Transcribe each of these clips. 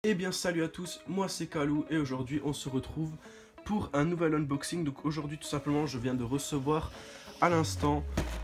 Eh bien salut à tous, moi c'est Kalou et aujourd'hui on se retrouve pour un nouvel unboxing. Donc aujourd'hui tout simplement je viens de recevoir à l'instant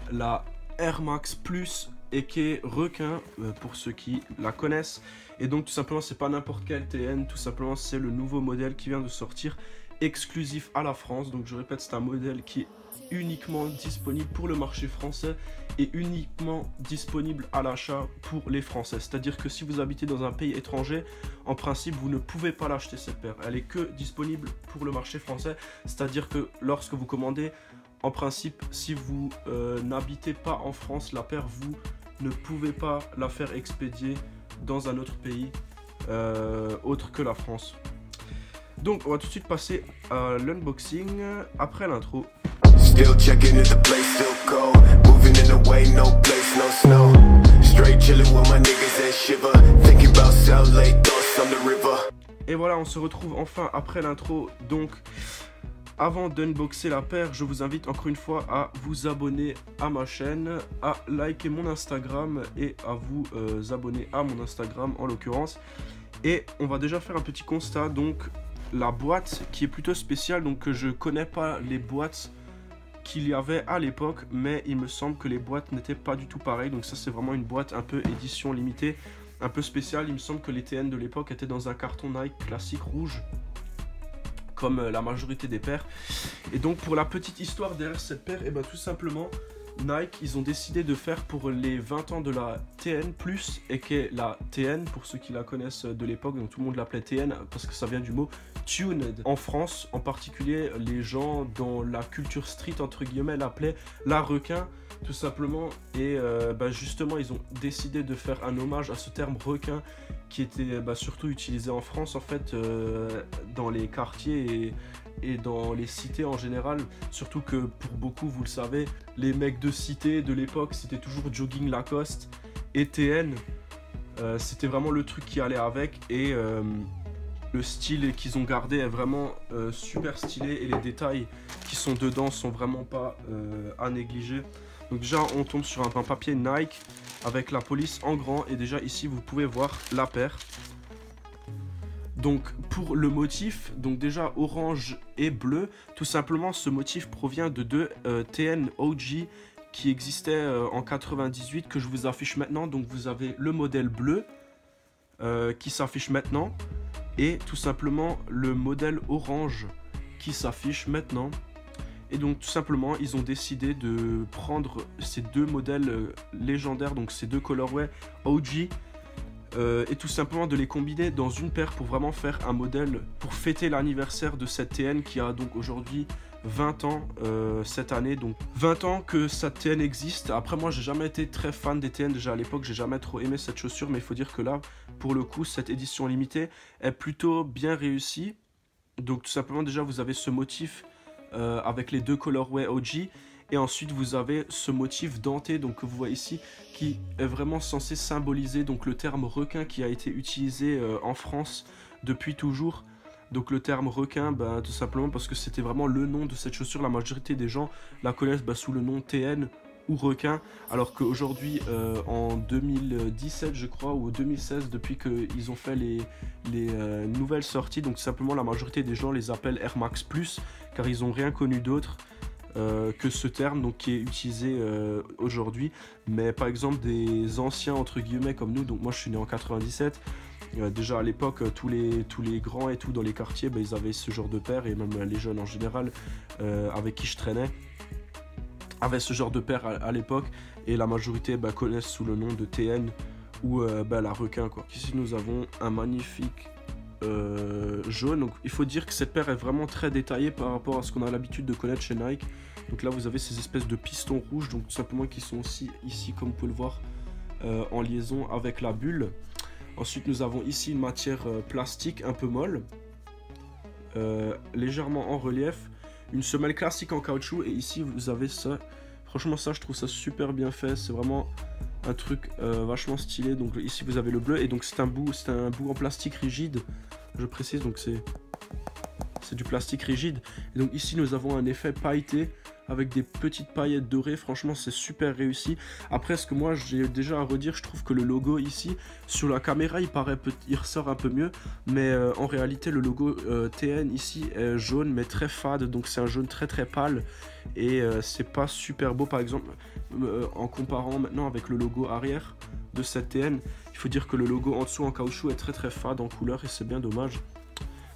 la Air Max Plus et qui est requin pour ceux qui la connaissent. Et donc tout simplement c'est pas n'importe quel TN, tout simplement c'est le nouveau modèle qui vient de sortir exclusif à la France. Donc je répète, c'est un modèle qui est uniquement disponible pour le marché français et uniquement disponible à l'achat pour les Français. C'est-à-dire que si vous habitez dans un pays étranger, en principe vous ne pouvez pas l'acheter cette paire. Elle est que disponible pour le marché français. C'est-à-dire que lorsque vous commandez, en principe, si vous n'habitez pas en France, la paire, vous ne pouvez pas la faire expédier dans un autre pays autre que la France. Donc on va tout de suite passer à l'unboxing après l'intro. Still checking if the place still cold. Moving in the way, no place, no snow. Straight chilling with my niggas and shiver. Thinking about South Lake, thoughts on the river. Et voilà, on se retrouve enfin après l'intro. Donc, avant d'unboxer la paire, je vous invite encore une fois à vous abonner à ma chaîne, à liker mon Instagram et à vous abonner à mon Instagram en l'occurrence. Et on va déjà faire un petit constat. Donc, la boîte qui est plutôt spéciale. Donc, je connais pas les boîtes qu'il y avait à l'époque, mais il me semble que les boîtes n'étaient pas du tout pareilles. Donc ça c'est vraiment une boîte un peu édition limitée, un peu spéciale. Il me semble que les TN de l'époque étaient dans un carton Nike classique rouge, comme la majorité des paires. Et donc pour la petite histoire derrière cette paire, et ben tout simplement Nike, ils ont décidé de faire pour les 20 ans de la TN Plus, et qui est la TN pour ceux qui la connaissent de l'époque. Donc tout le monde l'appelait TN parce que ça vient du mot tuned. En France en particulier, les gens dans la culture street entre guillemets l'appelaient la requin tout simplement. Et justement ils ont décidé de faire un hommage à ce terme requin qui était surtout utilisé en France en fait, dans les quartiers et dans les cités en général. Surtout que pour beaucoup, vous le savez, les mecs de cité de l'époque c'était toujours jogging Lacoste et TN, c'était vraiment le truc qui allait avec. Et le style qu'ils ont gardé est vraiment super stylé, et les détails qui sont dedans sont vraiment pas à négliger. Donc déjà on tombe sur un papier Nike avec la police en grand, et déjà ici vous pouvez voir la paire. Donc pour le motif, donc déjà orange et bleu, tout simplement ce motif provient de deux TN OG qui existaient en 98 que je vous affiche maintenant. Donc vous avez le modèle bleu qui s'affiche maintenant, et tout simplement le modèle orange qui s'affiche maintenant. Et donc tout simplement ils ont décidé de prendre ces deux modèles légendaires, donc ces deux colorways OG, et tout simplement de les combiner dans une paire pour vraiment faire un modèle pour fêter l'anniversaire de cette TN qui a donc aujourd'hui 20 ans cette année. Donc 20 ans que cette TN existe. Après moi j'ai jamais été très fan des TN, déjà à l'époque j'ai jamais trop aimé cette chaussure, mais il faut dire que là pour le coup cette édition limitée est plutôt bien réussie. Donc tout simplement déjà vous avez ce motif avec les deux colorways OG, et ensuite vous avez ce motif denté donc que vous voyez ici, qui est vraiment censé symboliser donc le terme requin qui a été utilisé en France depuis toujours. Donc le terme requin, tout simplement parce que c'était vraiment le nom de cette chaussure. La majorité des gens la connaissent sous le nom TN ou requin, alors qu'aujourd'hui en 2017 je crois, ou 2016, depuis qu'ils ont fait les nouvelles sorties, donc simplement la majorité des gens les appellent Air Max Plus, car ils n'ont rien connu d'autre que ce terme donc qui est utilisé aujourd'hui. Mais par exemple des anciens entre guillemets comme nous, donc moi je suis né en 97, déjà à l'époque tous les grands et tout dans les quartiers, ils avaient ce genre de paire, et même les jeunes en général avec qui je traînais avaient ce genre de paire à l'époque, et la majorité connaissent sous le nom de TN ou la requin quoi. Ici nous avons un magnifique jaune. Donc il faut dire que cette paire est vraiment très détaillée par rapport à ce qu'on a l'habitude de connaître chez Nike. Donc là vous avez ces espèces de pistons rouges, donc tout simplement qui sont aussi ici comme vous pouvez le voir en liaison avec la bulle. Ensuite nous avons ici une matière plastique un peu molle, légèrement en relief, une semelle classique en caoutchouc, et ici vous avez ça. Franchement ça je trouve ça super bien fait, c'est vraiment un truc vachement stylé. Donc ici vous avez le bleu, et donc c'est un bout en plastique rigide, je précise, donc c'est du plastique rigide. Et donc ici nous avons un effet pailleté avec des petites paillettes dorées. Franchement, c'est super réussi. Après, ce que moi j'ai déjà à redire, je trouve que le logo ici, sur la caméra, il ressort un peu mieux. Mais en réalité, le logo TN ici est jaune, mais très fade. Donc c'est un jaune très très pâle. Et c'est pas super beau, par exemple, en comparant maintenant avec le logo arrière de cette TN. Il faut dire que le logo en dessous en caoutchouc est très très fade en couleur et c'est bien dommage.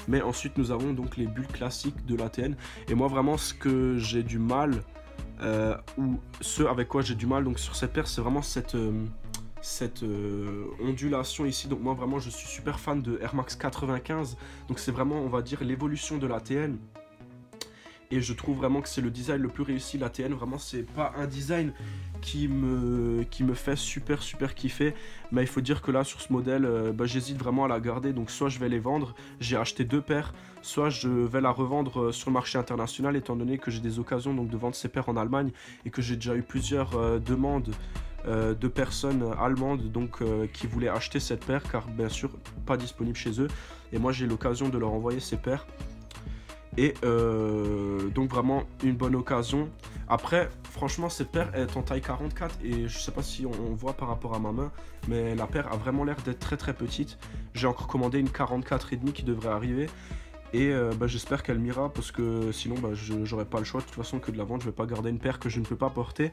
Mais ensuite nous avons donc les bulles classiques de la TN. Et moi vraiment ce que j'ai du mal, ou ce avec quoi j'ai du mal donc sur cette paire, c'est vraiment cette ondulation ici. Donc moi vraiment je suis super fan de Air Max 95. Donc c'est vraiment, on va dire, l'évolution de la TN. Et je trouve vraiment que c'est le design le plus réussi, la TN. Vraiment, c'est pas un design qui me fait super kiffer. Mais il faut dire que là, sur ce modèle, j'hésite vraiment à la garder. Donc soit je vais les vendre, j'ai acheté 2 paires, soit je vais la revendre sur le marché international, étant donné que j'ai des occasions donc, de vendre ces paires en Allemagne et que j'ai déjà eu plusieurs demandes de personnes allemandes donc, qui voulaient acheter cette paire, car bien sûr, pas disponible chez eux. Et moi, j'ai l'occasion de leur envoyer ces paires. Et donc vraiment une bonne occasion. Après franchement cette paire est en taille 44 et je sais pas si on voit par rapport à ma main, mais la paire a vraiment l'air d'être très petite. J'ai encore commandé une 44,5 qui devrait arriver. Et j'espère qu'elle m'ira parce que sinon j'aurai pas le choix de toute façon que de la vendre. Je vais pas garder une paire que je ne peux pas porter.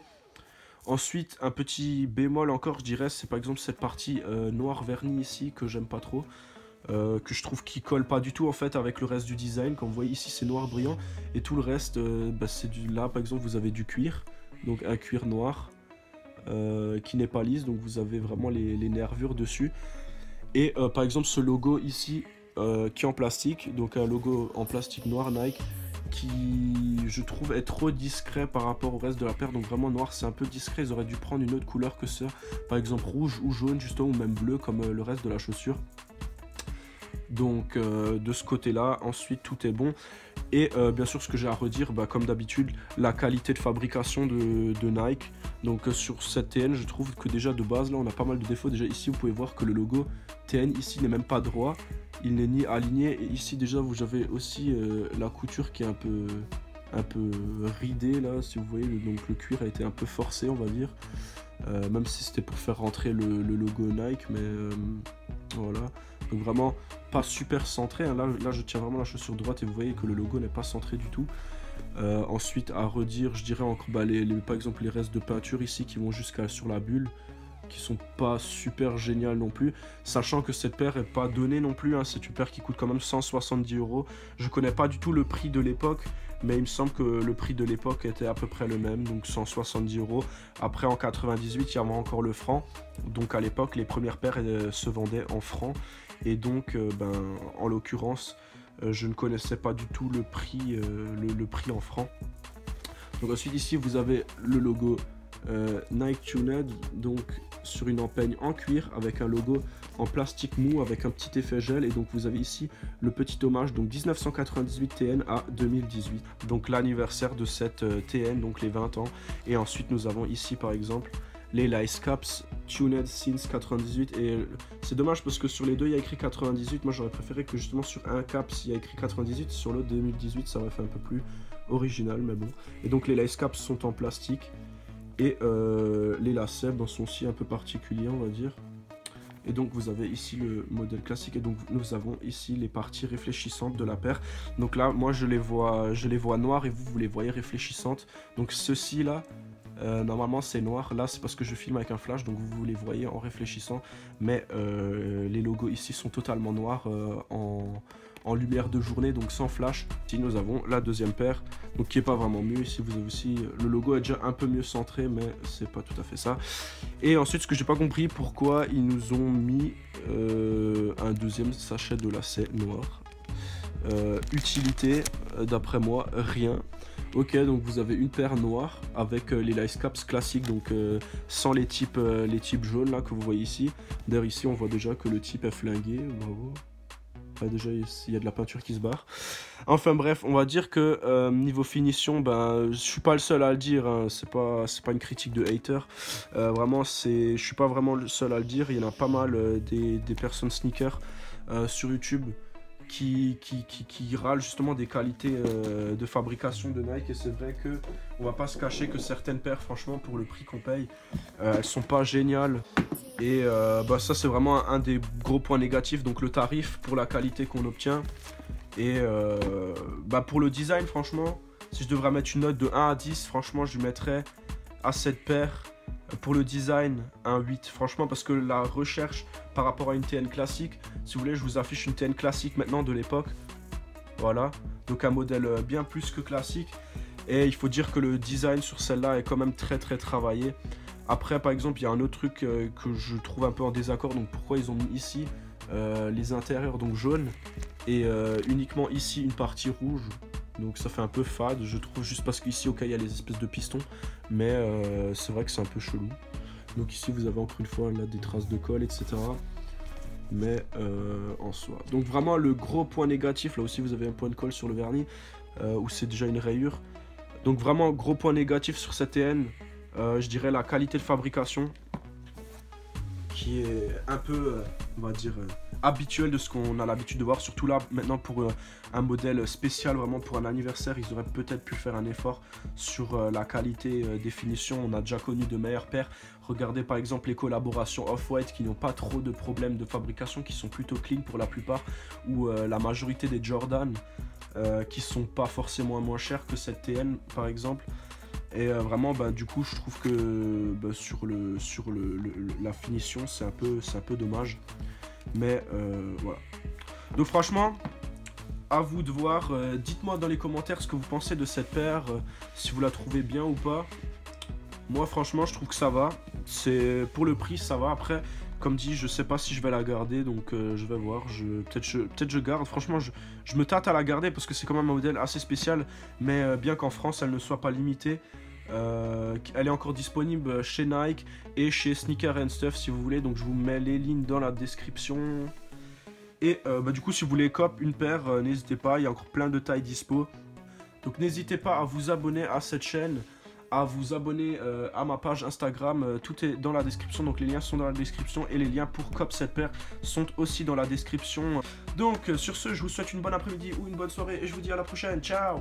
Ensuite un petit bémol encore je dirais, c'est par exemple cette partie noir verni ici que j'aime pas trop. Que je trouve qui colle pas du tout en fait avec le reste du design. Comme vous voyez ici c'est noir brillant et tout le reste c'est là par exemple vous avez du cuir, donc un cuir noir qui n'est pas lisse, donc vous avez vraiment les nervures dessus. Et par exemple ce logo ici qui est en plastique, donc un logo en plastique noir Nike qui je trouve est trop discret par rapport au reste de la paire. Donc vraiment noir c'est un peu discret, ils auraient dû prendre une autre couleur que ça, par exemple rouge ou jaune justement, ou même bleu comme le reste de la chaussure. Donc de ce côté là, ensuite tout est bon. Et bien sûr ce que j'ai à redire, comme d'habitude, la qualité de fabrication de Nike. Donc sur cette TN je trouve que déjà de base là on a pas mal de défauts. Déjà ici vous pouvez voir que le logo TN ici n'est même pas droit, il n'est ni aligné. Et ici déjà vous avez aussi la couture qui est un peu ridée là, si vous voyez. Donc le cuir a été un peu forcé on va dire, même si c'était pour faire rentrer le logo Nike, mais voilà. Donc vraiment pas super centré, hein. Là je tiens vraiment la chaussure droite et vous voyez que le logo n'est pas centré du tout. Ensuite à redire, je dirais encore par exemple les restes de peinture ici qui vont jusqu'à sur la bulle, qui sont pas super géniales non plus, sachant que cette paire est pas donnée non plus, hein. C'est une paire qui coûte quand même 170 €. Je connais pas du tout le prix de l'époque, mais il me semble que le prix de l'époque était à peu près le même, donc 170 €. Après en 98 il y avait encore le franc, donc à l'époque les premières paires se vendaient en francs. Et donc en l'occurrence je ne connaissais pas du tout le prix, le prix en francs. Donc ensuite ici vous avez le logo Nike Tuned, donc sur une empeigne en cuir avec un logo en plastique mou avec un petit effet gel. Et donc vous avez ici le petit hommage, donc 1998 TN à 2018, donc l'anniversaire de cette TN, donc les 20 ans. Et ensuite nous avons ici par exemple les Lice Caps Tuned since 98. Et c'est dommage parce que sur les deux il y a écrit 98. Moi j'aurais préféré que justement sur un Caps il y a écrit 98, sur l'autre 2018, ça aurait fait un peu plus original, mais bon. Et donc les Lice Caps sont en plastique. Et les lacets sont aussi un peu particuliers on va dire. Et donc vous avez ici le modèle classique. Et donc nous avons ici les parties réfléchissantes de la paire. Donc là moi je les vois noires et vous les voyez réfléchissantes. Donc ceci là normalement c'est noir, là c'est parce que je filme avec un flash, donc vous les voyez en réfléchissant. Mais les logos ici sont totalement noirs en lumière de journée, donc sans flash. Ici nous avons la deuxième paire, donc qui est pas vraiment mieux. Ici vous avez aussi le logo est déjà un peu mieux centré, mais c'est pas tout à fait ça. Et ensuite ce que j'ai pas compris, pourquoi ils nous ont mis un deuxième sachet de lacets noir. Utilité d'après moi rien. Ok, donc vous avez une paire noire avec les Lice Caps classiques, donc sans les types jaunes là que vous voyez ici. D'ailleurs ici on voit déjà que le type est flingué, bravo. Enfin, déjà il y a de la peinture qui se barre. Enfin bref, on va dire que niveau finition, je suis pas le seul à le dire, hein. C'est pas une critique de hater. Vraiment je suis pas vraiment le seul à le dire. Il y en a pas mal des personnes sneakers sur YouTube qui râlent justement des qualités de fabrication de Nike. Et c'est vrai que on va pas se cacher que certaines paires, franchement, pour le prix qu'on paye, elles sont pas géniales. Et ça, c'est vraiment un des gros points négatifs. Donc le tarif pour la qualité qu'on obtient. Et pour le design, franchement, si je devrais mettre une note de 1 à 10, franchement, je lui mettrais à cette paire. Pour le design, un 8, franchement, parce que la recherche par rapport à une TN classique, si vous voulez, je vous affiche une TN classique maintenant de l'époque. Voilà, donc un modèle bien plus que classique. Et il faut dire que le design sur celle-là est quand même très travaillé. Après, par exemple, il y a un autre truc que je trouve un peu en désaccord. Donc pourquoi ils ont mis ici les intérieurs donc jaunes et uniquement ici une partie rouge. Donc ça fait un peu fade, je trouve, juste parce qu'ici, ok, il y a les espèces de pistons, mais c'est vrai que c'est un peu chelou. Donc ici, vous avez encore une fois là des traces de colle, etc. Mais en soi. Donc vraiment, le gros point négatif, là aussi, vous avez un point de colle sur le vernis, où c'est déjà une rayure. Donc vraiment, gros point négatif sur cette TN, je dirais la qualité de fabrication, qui est un peu, on va dire, habituel de ce qu'on a l'habitude de voir, surtout là maintenant pour un modèle spécial, vraiment pour un anniversaire, ils auraient peut-être pu faire un effort sur la qualité des finitions. On a déjà connu de meilleures paires. Regardez par exemple les collaborations Off-White qui n'ont pas trop de problèmes de fabrication, qui sont plutôt clean pour la plupart, ou la majorité des Jordan qui sont pas forcément moins chers que cette TN par exemple. Et vraiment, du coup, je trouve que sur la finition, c'est un peu dommage. Mais voilà. Donc franchement, à vous de voir. Dites-moi dans les commentaires ce que vous pensez de cette paire, si vous la trouvez bien ou pas. Moi, franchement, je trouve que ça va. C'est pour le prix, ça va. Après, comme dit, je sais pas si je vais la garder, donc je vais voir. Peut-être je garde. Franchement, je me tâte à la garder parce que c'est quand même un modèle assez spécial. Mais bien qu'en France, elle ne soit pas limitée. Elle est encore disponible chez Nike et chez Sneaker and Stuff si vous voulez. Donc je vous mets les lignes dans la description. Et du coup, si vous voulez cop une paire, n'hésitez pas. Il y a encore plein de tailles dispo. Donc n'hésitez pas à vous abonner à cette chaîne, à vous abonner à ma page Instagram, tout est dans la description, donc les liens sont dans la description et les liens pour cop cette paire sont aussi dans la description. Donc sur ce, je vous souhaite une bonne après-midi ou une bonne soirée et je vous dis à la prochaine, ciao.